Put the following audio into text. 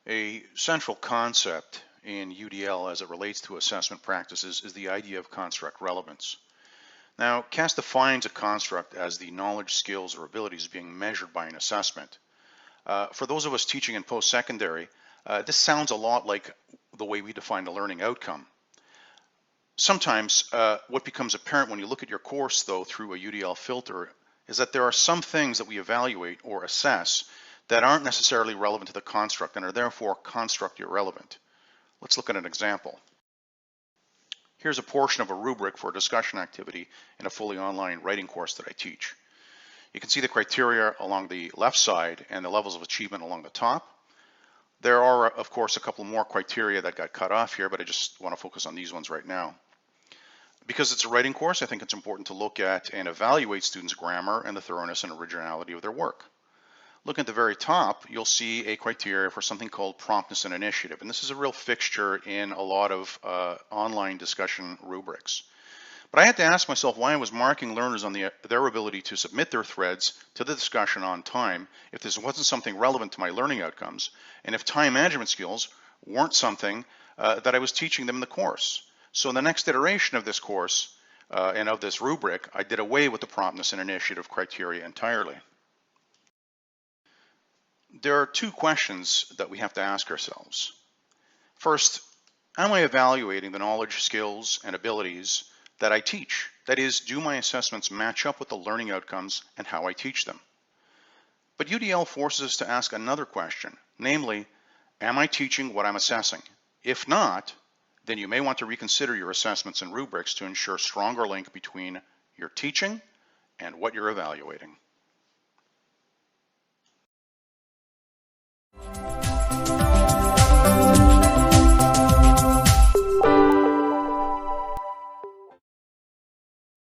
A central concept in UDL as it relates to assessment practices is the idea of construct relevance. Now, CAS defines a construct as the knowledge, skills, or abilities being measured by an assessment. For those of us teaching in post-secondary, this sounds a lot like the way we define a learning outcome. Sometimes what becomes apparent when you look at your course, though, through a UDL filter is that there are some things that we evaluate or assess that aren't necessarily relevant to the construct and are therefore construct irrelevant. Let's look at an example. Here's a portion of a rubric for a discussion activity in a fully online writing course that I teach. You can see the criteria along the left side and the levels of achievement along the top. There are, of course, a couple more criteria that got cut off here, but I just want to focus on these ones right now. Because it's a writing course, I think it's important to look at and evaluate students' grammar and the thoroughness and originality of their work. Look at the very top, you'll see a criteria for something called promptness and initiative. And this is a real fixture in a lot of online discussion rubrics. But I had to ask myself why I was marking learners on their ability to submit their threads to the discussion on time if this wasn't something relevant to my learning outcomes, and if time management skills weren't something that I was teaching them in the course. So in the next iteration of this course and of this rubric, I did away with the promptness and initiative criteria entirely. There are two questions that we have to ask ourselves. First, am I evaluating the knowledge, skills, and abilities that I teach? That is, do my assessments match up with the learning outcomes and how I teach them? But UDL forces us to ask another question, namely, am I teaching what I'm assessing? If not, then you may want to reconsider your assessments and rubrics to ensure a stronger link between your teaching and what you're evaluating.